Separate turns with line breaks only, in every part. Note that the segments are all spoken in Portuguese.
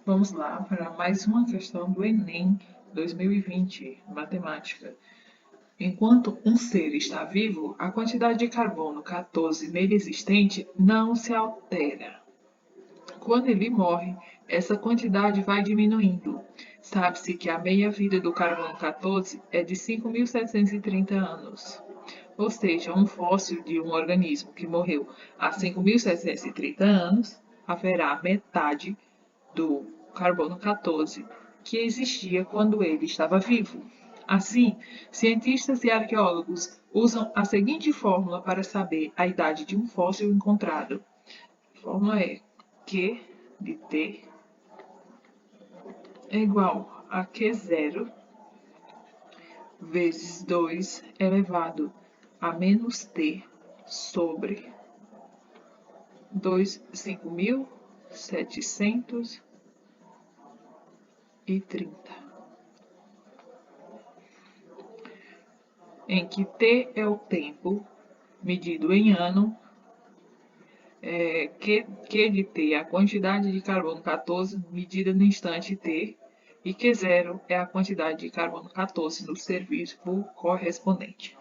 Vamos lá para mais uma questão do Enem 2020, matemática. Enquanto um ser está vivo, a quantidade de carbono 14 nele existente não se altera. Quando ele morre, essa quantidade vai diminuindo. Sabe-se que a meia-vida do carbono 14 é de 5.730 anos. Ou seja, um fóssil de um organismo que morreu há 5.730 anos haverá metade do carbono 14 que existia quando ele estava vivo. Assim, cientistas e arqueólogos usam a seguinte fórmula para saber a idade de um fóssil encontrado. A fórmula é Q de T é igual a Q0 vezes 2 elevado a menos T sobre 5.730, em que T é o tempo medido em ano, Q de T é a quantidade de carbono 14 medida no instante T, e Q0 é a quantidade de carbono 14 no ser vivo correspondente.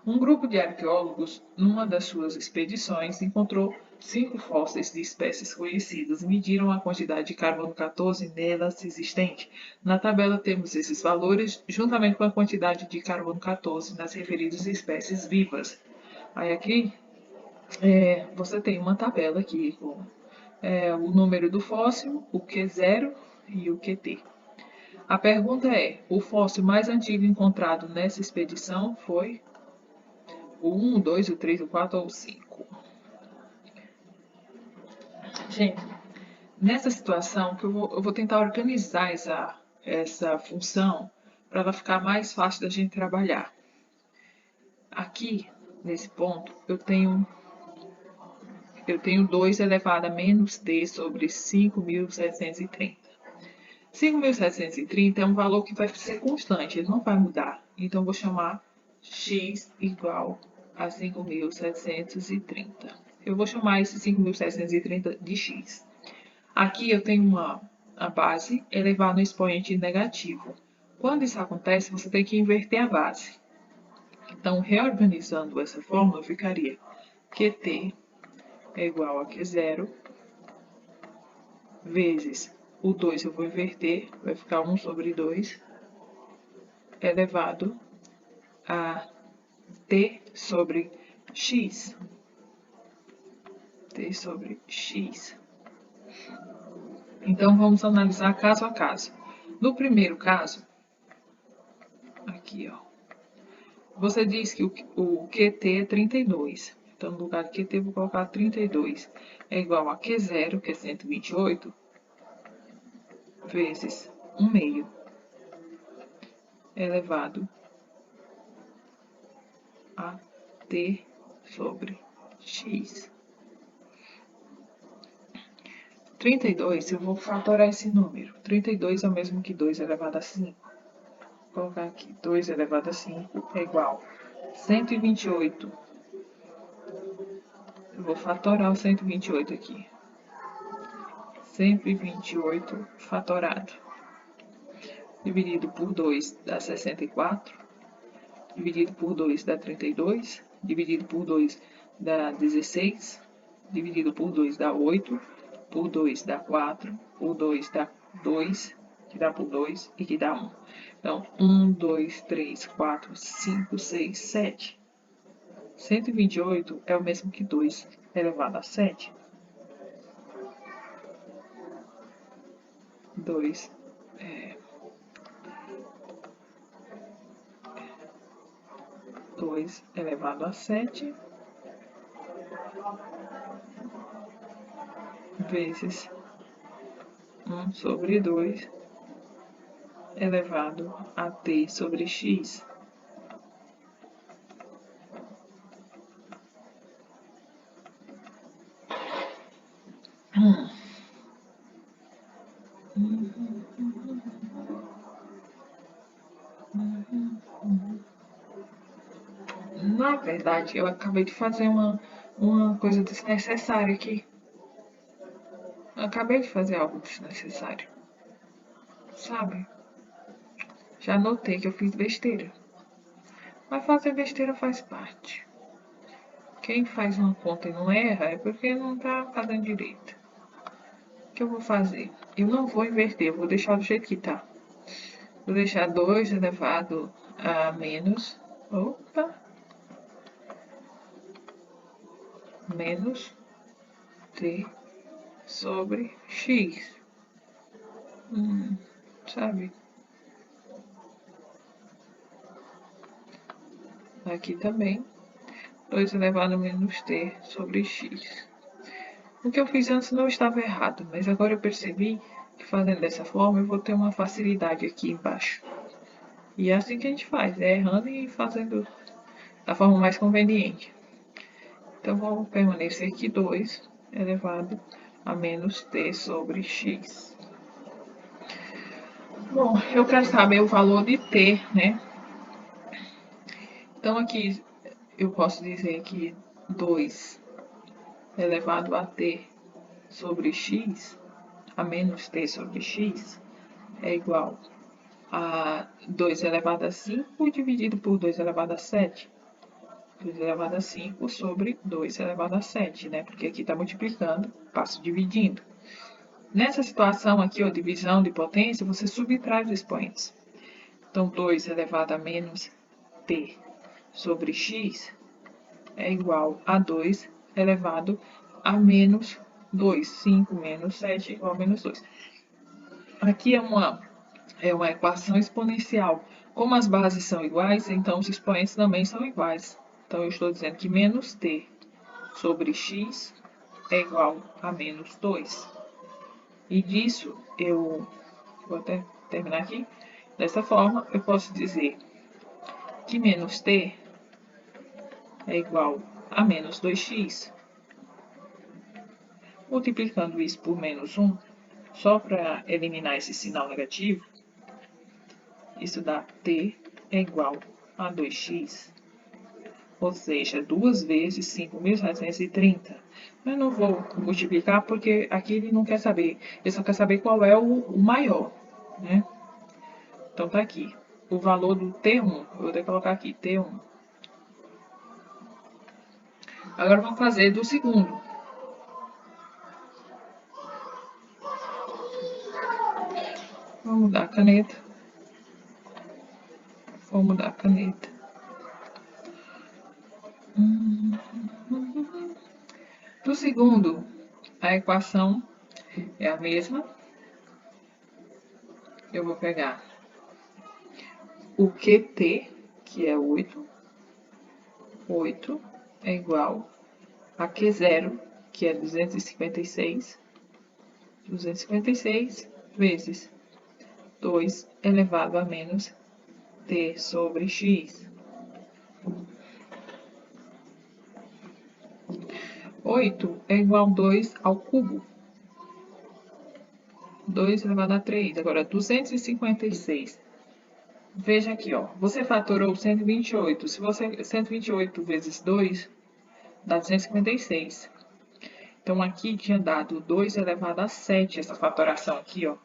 Um grupo de arqueólogos, numa das suas expedições, encontrou 5 fósseis de espécies conhecidas e mediram a quantidade de carbono 14 nelas existente. Na tabela temos esses valores, juntamente com a quantidade de carbono 14 nas referidas espécies vivas. Aí aqui você tem uma tabela aqui com o número do fóssil, o Q0 e o QT. A pergunta é: o fóssil mais antigo encontrado nessa expedição foi o 1, o 2, o 3, o 4 ou o 5? Gente, nessa situação que eu vou tentar organizar essa função para ela ficar mais fácil da gente trabalhar. Aqui, nesse ponto, eu tenho 2 elevado a menos t sobre 5.730. 5.730 é um valor que vai ser constante, ele não vai mudar. Então, eu vou chamar x igual a 5.730. Eu vou chamar esse 5.730 de x. Aqui eu tenho a base elevada no expoente negativo. Quando isso acontece, você tem que inverter a base. Então, reorganizando essa fórmula, ficaria QT é igual a Q0 vezes o 2 eu vou inverter, vai ficar 1 sobre 2 elevado a T sobre X. T sobre X. Então, vamos analisar caso a caso. No primeiro caso, aqui, ó, você diz que o QT é 32. Então, no lugar de QT, eu vou colocar 32. É igual a Q0, que é 128, vezes 1 meio elevado a T sobre X. 32, eu vou fatorar esse número. 32 é o mesmo que 2 elevado a 5. Vou colocar aqui, 2 elevado a 5 é igual a 128. Eu vou fatorar o 128 aqui. 128 fatorado. Dividido por 2 dá 64. Dividido por 2 dá 32. Dividido por 2 dá 16. Dividido por 2 dá 8. Por 2 dá 4. Por 2 dá 2. Que dá por 2 e que dá 1. Então, 1, 2, 3, 4, 5, 6, 7. 128 é o mesmo que 2 elevado a 7. 2 elevado a 7 vezes 1 sobre 2 elevado a t sobre x. Na verdade, eu acabei de fazer uma coisa desnecessária aqui. Acabei de fazer algo desnecessário, sabe? Já notei que eu fiz besteira. Mas fazer besteira faz parte. Quem faz uma conta e não erra é porque não tá fazendo direito. O que eu vou fazer? Eu não vou inverter, eu vou deixar do jeito que tá. Vou deixar 2 elevado a menos. Opa! Menos t sobre x. Sabe? Aqui também. 2 elevado a menos t sobre x. O que eu fiz antes não estava errado, mas agora eu percebi que fazendo dessa forma eu vou ter uma facilidade aqui embaixo. E é assim que a gente faz, é errando e fazendo da forma mais conveniente. Então vou permanecer aqui 2 elevado a menos t sobre x. Bom, eu quero saber o valor de t, né? Então aqui eu posso dizer que 2 elevado a t sobre x, a menos t sobre x, é igual a 2 elevado a 5 dividido por 2 elevado a 7. 2 elevado a 5 sobre 2 elevado a 7, né? Porque aqui está multiplicando, passo dividindo. Nessa situação aqui, ó, divisão de potência, você subtrai os expoentes. Então, 2 elevado a menos t sobre x é igual a 2 elevado a menos 2. 5 menos 7 igual a menos 2. Aqui é uma equação exponencial. Como as bases são iguais, então os expoentes também são iguais. Então, eu estou dizendo que menos t sobre x é igual a menos 2. E disso, eu vou até terminar aqui. Dessa forma, eu posso dizer que menos t é igual a menos 2x. Multiplicando isso por menos 1, só para eliminar esse sinal negativo, isso dá t é igual a 2x. Ou seja, 2 vezes 5.730. Eu não vou multiplicar porque aqui ele não quer saber. Ele só quer saber qual é o maior, né? Então tá aqui. O valor do T1. Eu vou ter que colocar aqui, T1. Agora vamos fazer do segundo. Vamos mudar a caneta. Vou mudar a caneta. Do segundo, a equação é a mesma. Eu vou pegar o QT, que é 8. 8 é igual a Q0, que é 256. 256 vezes 2 elevado a menos t sobre x. 8 é igual a 2 ao cubo. 2 elevado a 3. Agora, 256. Veja aqui, ó. Você fatorou 128. Se você 128 vezes 2 dá 256. Então, aqui tinha dado 2 elevado a 7, essa fatoração aqui, ó.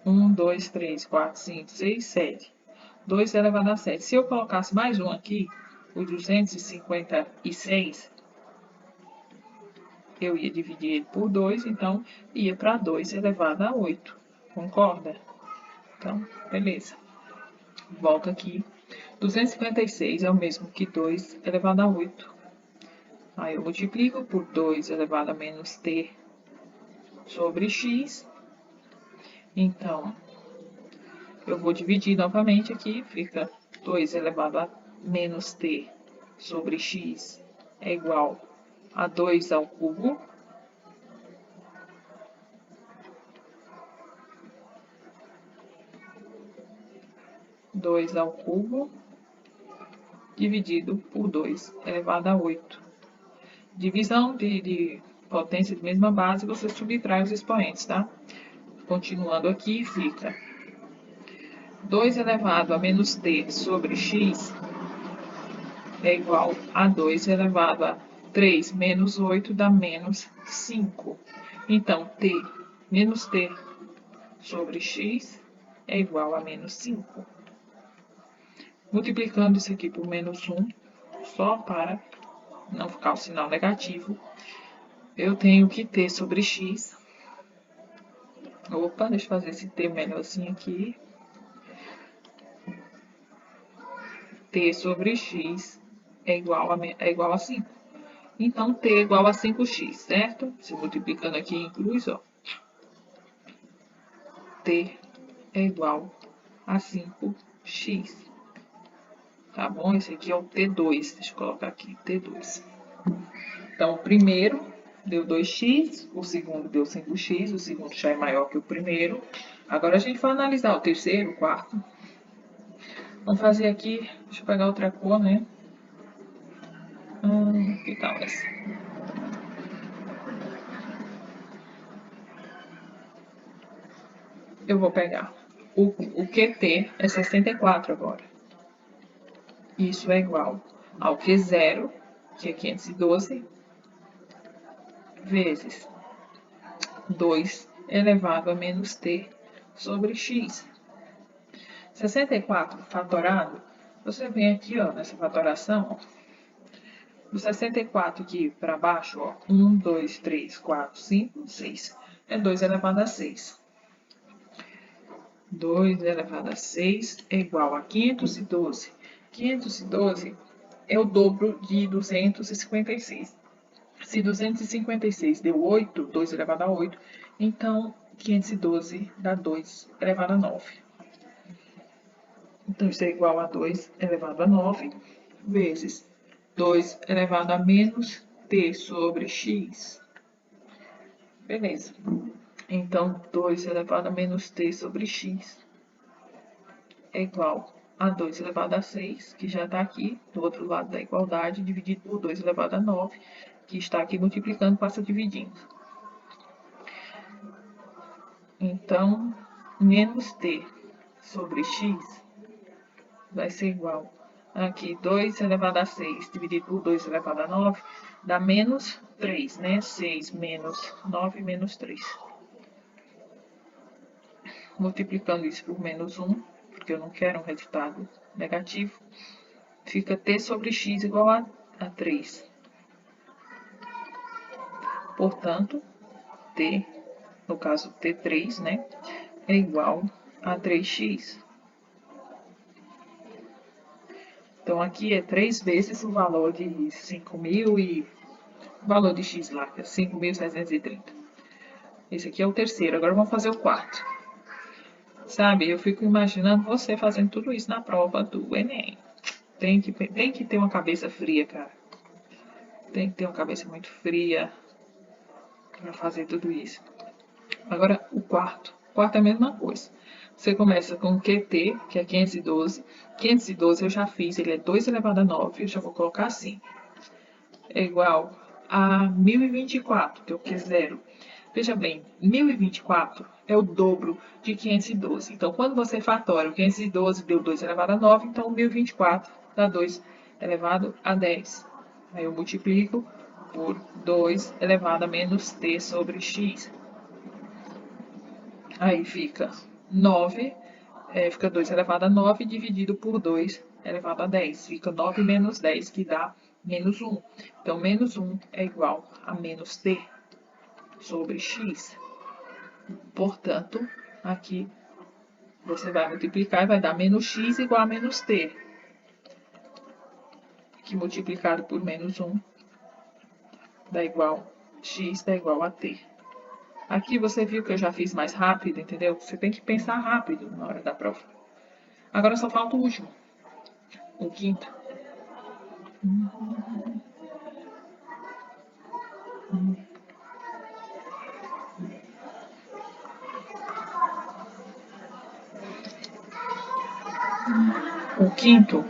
1, 2, 3, 4, 5, 6, 7. 2 elevado a 7. Se eu colocasse mais um aqui, o 256, eu ia dividir ele por 2, então ia para 2 elevado a 8. Concorda? Então, beleza. Volto aqui. 256 é o mesmo que 2 elevado a 8. Aí eu multiplico por 2 elevado a menos t sobre x. Então, eu vou dividir novamente aqui, fica 2 elevado a menos t sobre x é igual a 2 ao cubo. Dois ao cubo dividido por 2 elevado a 8. Divisão de potência de mesma base, você subtrai os expoentes, tá? Continuando aqui, fica 2 elevado a menos t sobre x é igual a 2 elevado a 3 menos 8 dá menos 5. Então, t menos t sobre x é igual a menos 5. Multiplicando isso aqui por menos 1, só para não ficar o sinal negativo, eu tenho que t sobre x. Opa, deixa eu fazer esse t melhorzinho aqui. T sobre x é igual a 5. Então, t é igual a 5x, certo? Se multiplicando aqui em cruz, ó. T é igual a 5x. Tá bom? Esse aqui é o T2. Deixa eu colocar aqui, T2. Então, o primeiro deu 2x, o segundo deu 5x, o segundo já é maior que o primeiro. Agora, a gente vai analisar o terceiro, o quarto. Vamos fazer aqui, deixa eu pegar outra cor, né? Que tal essa? Eu vou pegar o QT é 64 agora. Isso é igual ao Q0, que é 512, vezes 2 elevado a menos t sobre x. 64 fatorado, você vem aqui, ó, nessa fatoração, ó, do 64 aqui para baixo, ó, 1, 2, 3, 4, 5, 6. É 2 elevado a 6. 2 elevado a 6 é igual a 512. 512 é o dobro de 256. Se 256 deu 8, 2 elevado a 8, então 512 dá 2 elevado a 9. Então, isso é igual a 2 elevado a 9 vezes 2 elevado a menos t sobre x. Beleza. Então, 2 elevado a menos t sobre x é igual a 2 elevado a 6, que já está aqui do outro lado da igualdade, dividido por 2 elevado a 9, que está aqui multiplicando, passa dividindo. Então, menos t sobre x vai ser igual aqui 2 elevado a 6 dividido por 2 elevado a 9, dá menos 3, né? 6 menos 9 menos 3. Multiplicando isso por menos 1, porque eu não quero um resultado negativo, fica t sobre x igual a 3. Portanto, t, no caso t3, né, é igual a 3x. Então, aqui é 3 vezes o valor de 5.000 e o valor de x lá, que é 5.730. Esse aqui é o terceiro. Agora vamos fazer o quarto. Sabe, eu fico imaginando você fazendo tudo isso na prova do Enem. Tem que ter uma cabeça fria, cara. Tem que ter uma cabeça muito fria para fazer tudo isso. Agora, o quarto. O quarto é a mesma coisa. Você começa com o QT, que é 512. 512 eu já fiz, ele é 2 elevado a 9. Eu já vou colocar assim. É igual a 1024, que é o Q0. Veja bem, 1024 é o dobro de 512. Então, quando você fatora o 512 deu 2 elevado a 9, então 1024 dá 2 elevado a 10. Aí eu multiplico por 2 elevado a menos t sobre x. Aí fica 9, fica 2 elevado a 9 dividido por 2 elevado a 10. Fica 9 menos 10, que dá menos 1. Então, menos 1 é igual a menos t sobre x. Portanto, aqui você vai multiplicar e vai dar menos x igual a menos t. Que multiplicado por menos 1 dá igual, x dá igual a t. Aqui você viu que eu já fiz mais rápido, entendeu? Você tem que pensar rápido na hora da prova. Agora só falta o último, o quinto. O quinto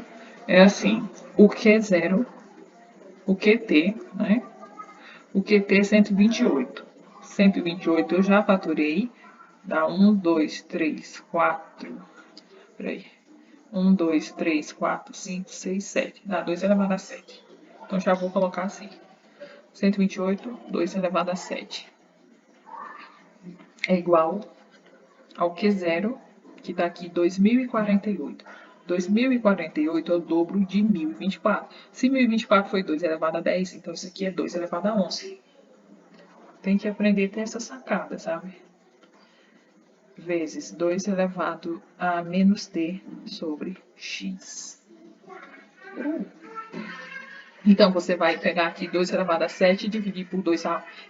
é assim, o Q0, o QT, né? O QT é 128. 128 eu já faturei, dá 1, 2, 3, 4, peraí, 1, 2, 3, 4, 5, 6, 7, dá 2 elevado a 7. Então já vou colocar assim, 128, 2 elevado a 7. é igual ao Q0, que está aqui 2048. 2048 é o dobro de 1024. Se 1024 foi 2 elevado a 10, então isso aqui é 2 elevado a 11. Tem que aprender a ter essa sacada, sabe? Vezes 2 elevado a menos t sobre x. Então, você vai pegar aqui 2 elevado a 7 e dividir por 2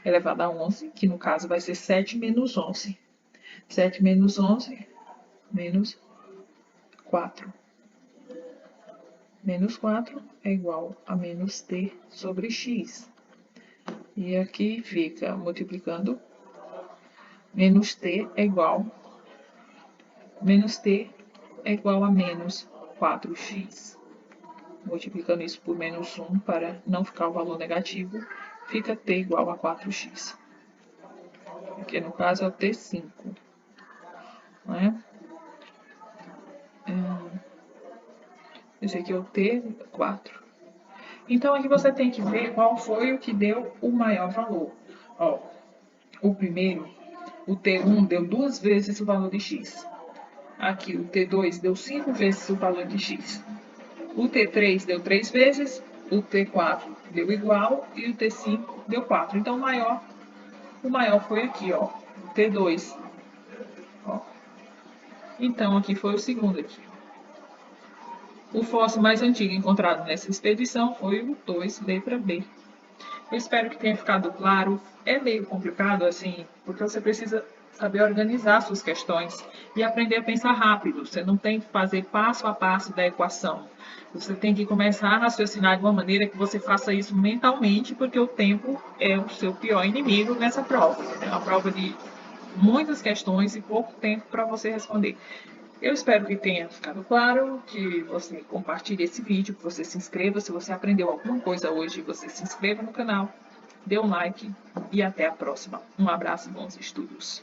elevado a 11, que no caso vai ser 7 menos 11. 7 menos 11, menos 4. Menos 4 é igual a menos t sobre x. E aqui fica multiplicando. Menos t é igual a menos 4x. Multiplicando isso por menos 1 para não ficar o valor negativo, fica t igual a 4x. Que no caso é o T5. Né? Esse aqui é o T4. Então, aqui você tem que ver qual foi o que deu o maior valor. Ó, o primeiro, o T1, deu 2 vezes o valor de x. Aqui, o T2 deu 5 vezes o valor de x. O T3 deu 3 vezes, o T4 deu igual e o T5 deu 4. Então, o maior foi aqui, ó, o T2. Ó. Então, aqui foi o segundo aqui. O fóssil mais antigo encontrado nessa expedição foi o 2, letra B. Eu espero que tenha ficado claro. É meio complicado assim, porque você precisa saber organizar suas questões e aprender a pensar rápido. Você não tem que fazer passo a passo da equação. Você tem que começar a raciocinar de uma maneira que você faça isso mentalmente, porque o tempo é o seu pior inimigo nessa prova. É uma prova de muitas questões e pouco tempo para você responder. Eu espero que tenha ficado claro, que você compartilhe esse vídeo, que você se inscreva. Se você aprendeu alguma coisa hoje, você se inscreva no canal, dê um like e até a próxima. Um abraço e bons estudos.